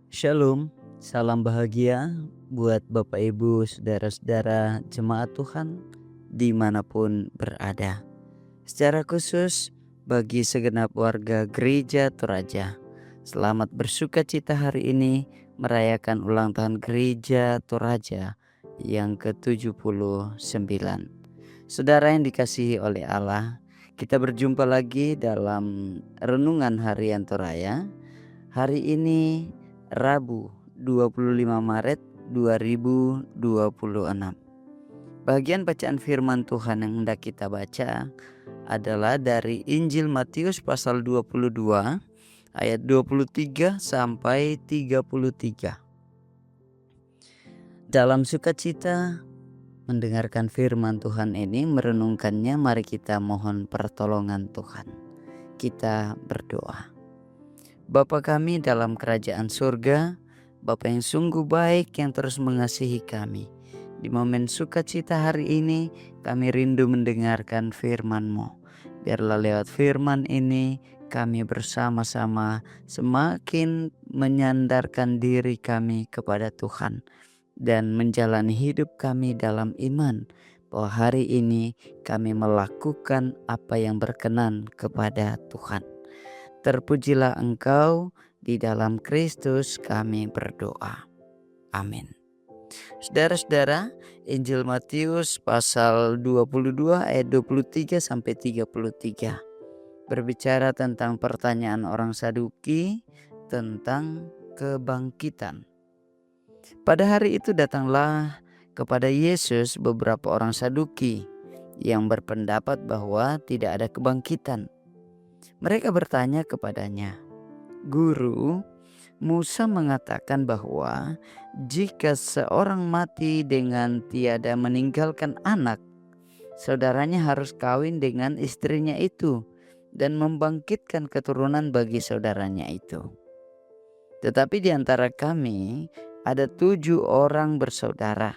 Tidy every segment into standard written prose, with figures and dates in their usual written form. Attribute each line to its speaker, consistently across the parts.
Speaker 1: Shalom, salam bahagia buat Bapak Ibu, saudara-saudara jemaat Tuhan dimanapun berada. Secara khusus bagi segenap warga Gereja Toraja, selamat bersuka cita hari ini merayakan ulang tahun Gereja Toraja yang ke-79. Saudara yang dikasihi oleh Allah, kita berjumpa lagi dalam Renungan Harian Toraya. Hari ini Rabu 25 Maret 2026. Bagian bacaan firman Tuhan yang hendak kita baca adalah dari Injil Matius pasal 22 ayat 23 sampai 33. Dalam sukacita mendengarkan firman Tuhan ini, merenungkannya, mari kita mohon pertolongan Tuhan. Kita berdoa. Bapa kami dalam kerajaan surga, Bapa yang sungguh baik yang terus mengasihi kami. Di momen sukacita hari ini kami rindu mendengarkan firman-Mu. Biarlah lewat firman ini kami bersama-sama semakin menyandarkan diri kami kepada Tuhan dan menjalani hidup kami dalam iman bahwa hari ini kami melakukan apa yang berkenan kepada Tuhan. Terpujilah Engkau, di dalam Kristus kami berdoa. Amin. Saudara-saudara, Injil Matius pasal 22 ayat 23 sampai 33 berbicara tentang pertanyaan orang Saduki tentang kebangkitan. Pada hari itu datanglah kepada Yesus beberapa orang Saduki yang berpendapat bahwa tidak ada kebangkitan. Mereka bertanya kepadanya, "Guru, Musa mengatakan bahwa jika seorang mati dengan tiada meninggalkan anak, saudaranya harus kawin dengan istrinya itu dan membangkitkan keturunan bagi saudaranya itu. Tetapi di antara kami ada 7 orang bersaudara.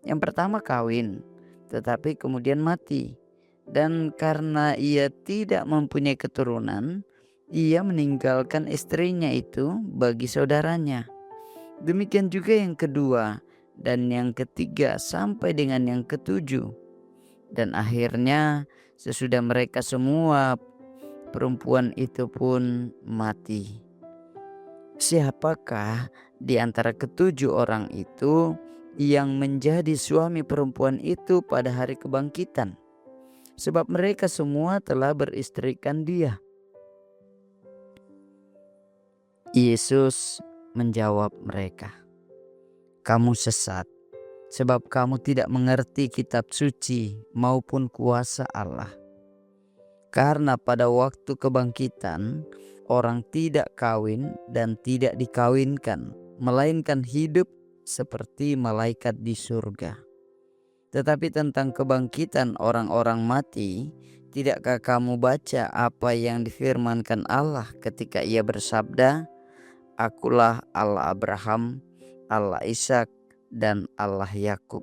Speaker 1: Yang pertama kawin, tetapi kemudian mati. Dan karena ia tidak mempunyai keturunan, ia meninggalkan istrinya itu bagi saudaranya. Demikian juga yang kedua dan yang ketiga sampai dengan yang ketujuh. Dan akhirnya sesudah mereka semua, perempuan itu pun mati. Siapakah di antara ketujuh orang itu yang menjadi suami perempuan itu pada hari kebangkitan? Sebab mereka semua telah beristrikan dia." Yesus menjawab mereka, "Kamu sesat, sebab kamu tidak mengerti kitab suci maupun kuasa Allah. Karena pada waktu kebangkitan, orang tidak kawin dan tidak dikawinkan, melainkan hidup seperti malaikat di surga. Tetapi tentang kebangkitan orang-orang mati, tidakkah kamu baca apa yang difirmankan Allah ketika ia bersabda, 'Akulah Allah Abraham, Allah Ishak, dan Allah Yakub.'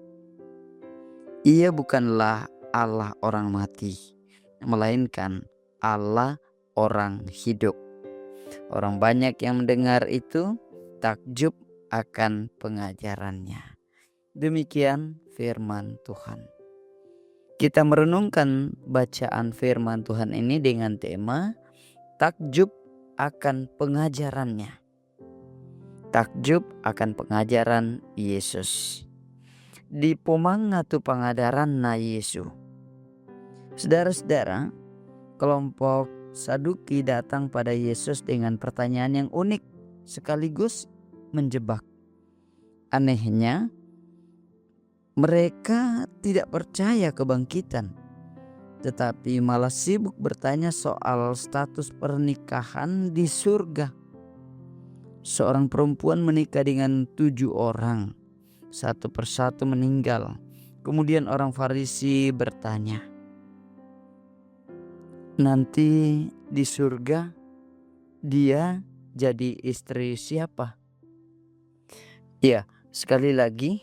Speaker 1: Ia bukanlah Allah orang mati, melainkan Allah orang hidup." Orang banyak yang mendengar itu takjub akan pengajarannya. Demikian firman Tuhan. Kita merenungkan bacaan firman Tuhan ini dengan tema takjub akan pengajarannya. Takjub akan pengajaran Yesus. Di pomanga tu pangadaran na Yesu. Saudara-saudara, kelompok Saduki datang pada Yesus dengan pertanyaan yang unik sekaligus menjebak. Anehnya, mereka tidak percaya kebangkitan, tetapi malah sibuk bertanya soal status pernikahan di surga. Seorang perempuan menikah dengan 7 orang, satu persatu meninggal. Kemudian orang Farisi bertanya, "Nanti di surga dia jadi istri siapa?" Ya, sekali lagi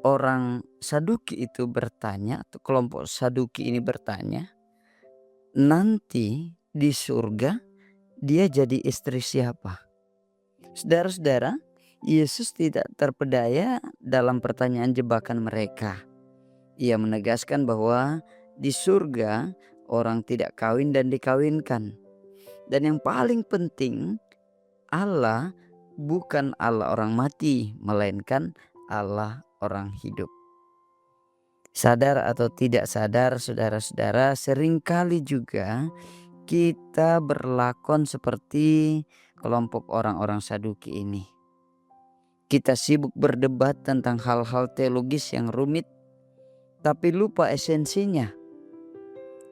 Speaker 1: orang Saduki itu bertanya, atau kelompok Saduki ini bertanya, nanti di surga dia jadi istri siapa? Saudara-saudara, Yesus tidak terpedaya dalam pertanyaan jebakan mereka. Ia menegaskan bahwa di surga orang tidak kawin dan dikawinkan. Dan yang paling penting, Allah bukan Allah orang mati, melainkan Allah orang hidup. Sadar atau tidak sadar, saudara-saudara, seringkali juga kita berlakon seperti kelompok orang-orang Saduki ini. Kita sibuk berdebat tentang hal-hal teologis yang rumit, tapi lupa esensinya.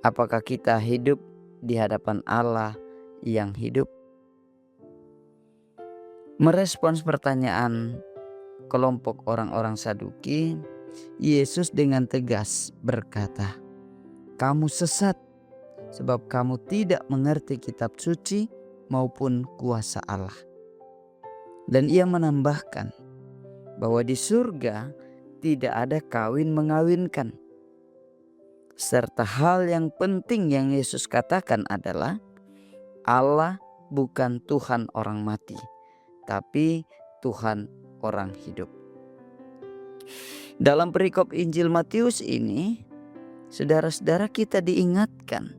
Speaker 1: Apakah kita hidup di hadapan Allah yang hidup? Merespons pertanyaan kelompok orang-orang Saduki, Yesus dengan tegas berkata, "Kamu sesat, sebab kamu tidak mengerti kitab suci maupun kuasa Allah." Dan ia menambahkan bahwa di surga tidak ada kawin mengawinkan. Serta hal yang penting yang Yesus katakan adalah Allah bukan Tuhan orang mati, tapi Tuhan orang hidup. Dalam perikop Injil Matius ini, saudara-saudara, kita diingatkan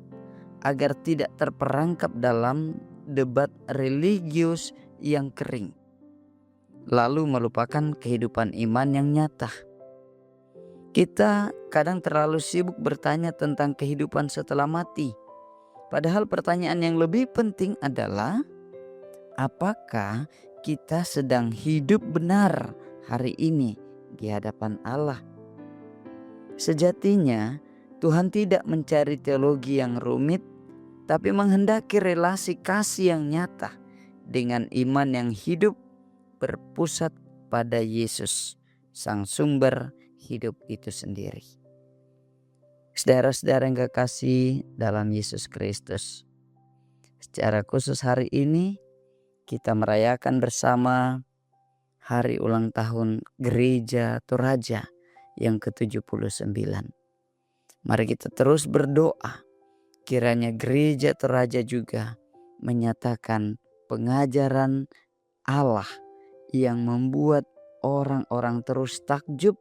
Speaker 1: agar tidak terperangkap dalam debat religius yang kering, lalu melupakan kehidupan iman yang nyata. Kita kadang terlalu sibuk bertanya tentang kehidupan setelah mati, padahal pertanyaan yang lebih penting adalah apakah kita sedang hidup benar hari ini di hadapan Allah. Sejatinya Tuhan tidak mencari teologi yang rumit, tapi menghendaki relasi kasih yang nyata dengan iman yang hidup berpusat pada Yesus, sang sumber hidup itu sendiri. Saudara-saudara yang kekasih dalam Yesus Kristus, secara khusus hari ini kita merayakan bersama hari ulang tahun Gereja Toraja yang ke-79. Mari kita terus berdoa kiranya Gereja Toraja juga menyatakan pengajaran Allah yang membuat orang-orang terus takjub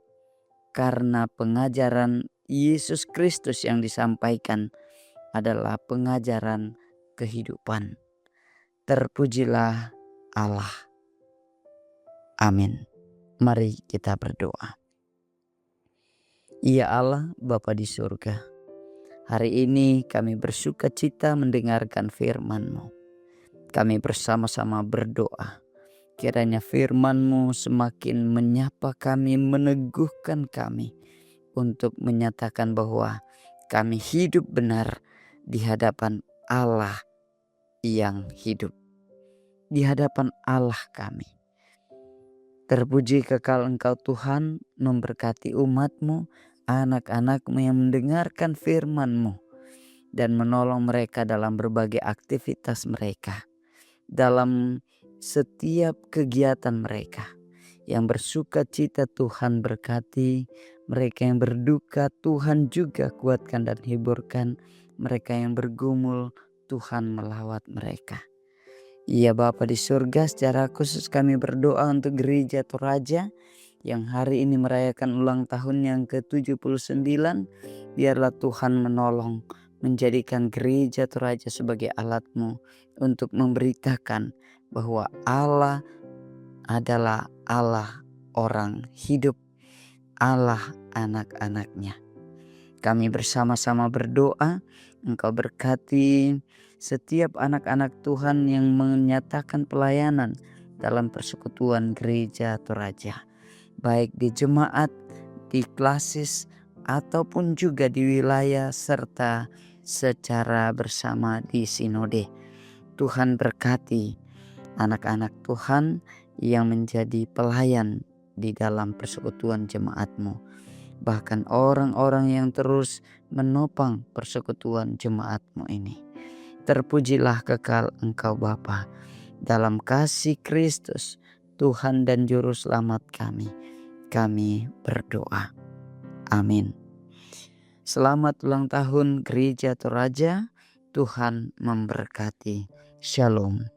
Speaker 1: karena pengajaran Yesus Kristus yang disampaikan adalah pengajaran kehidupan. Terpujilah Allah. Amin. Mari kita berdoa. Ya Allah, Bapa di surga, hari ini kami bersuka cita mendengarkan firman-Mu. Kami bersama-sama berdoa, kiranya firman-Mu semakin menyapa kami, meneguhkan kami untuk menyatakan bahwa kami hidup benar di hadapan Allah yang hidup, di hadapan Allah kami. Terpuji kekal Engkau Tuhan, memberkati umat-Mu, anak-anak-Mu yang mendengarkan firman-Mu dan menolong mereka dalam berbagai aktivitas mereka, dalam setiap kegiatan mereka. Yang bersuka cita Tuhan berkati, mereka yang berduka Tuhan juga kuatkan dan hiburkan, mereka yang bergumul Tuhan melawat mereka. Ya Bapa di surga, secara khusus kami berdoa untuk Gereja Toraja yang hari ini merayakan ulang tahun yang ke-79. Biarlah Tuhan menolong, menjadikan Gereja Toraja sebagai alat-Mu untuk memberitakan bahwa Allah adalah Allah orang hidup, Allah anak-anak-Nya. Kami bersama-sama berdoa, Engkau berkati setiap anak-anak Tuhan yang menyatakan pelayanan dalam persekutuan Gereja Toraja, baik di jemaat, di klasis, ataupun juga di wilayah serta secara bersama di sinode. Tuhan berkati anak-anak Tuhan yang menjadi pelayan di dalam persekutuan jemaat-Mu, bahkan orang-orang yang terus menopang persekutuan jemaat-Mu ini. Terpujilah kekal Engkau Bapa, dalam kasih Kristus Tuhan dan Juru Selamat kami berdoa. Amin. Selamat ulang tahun Gereja Toraja, Tuhan memberkati. Shalom.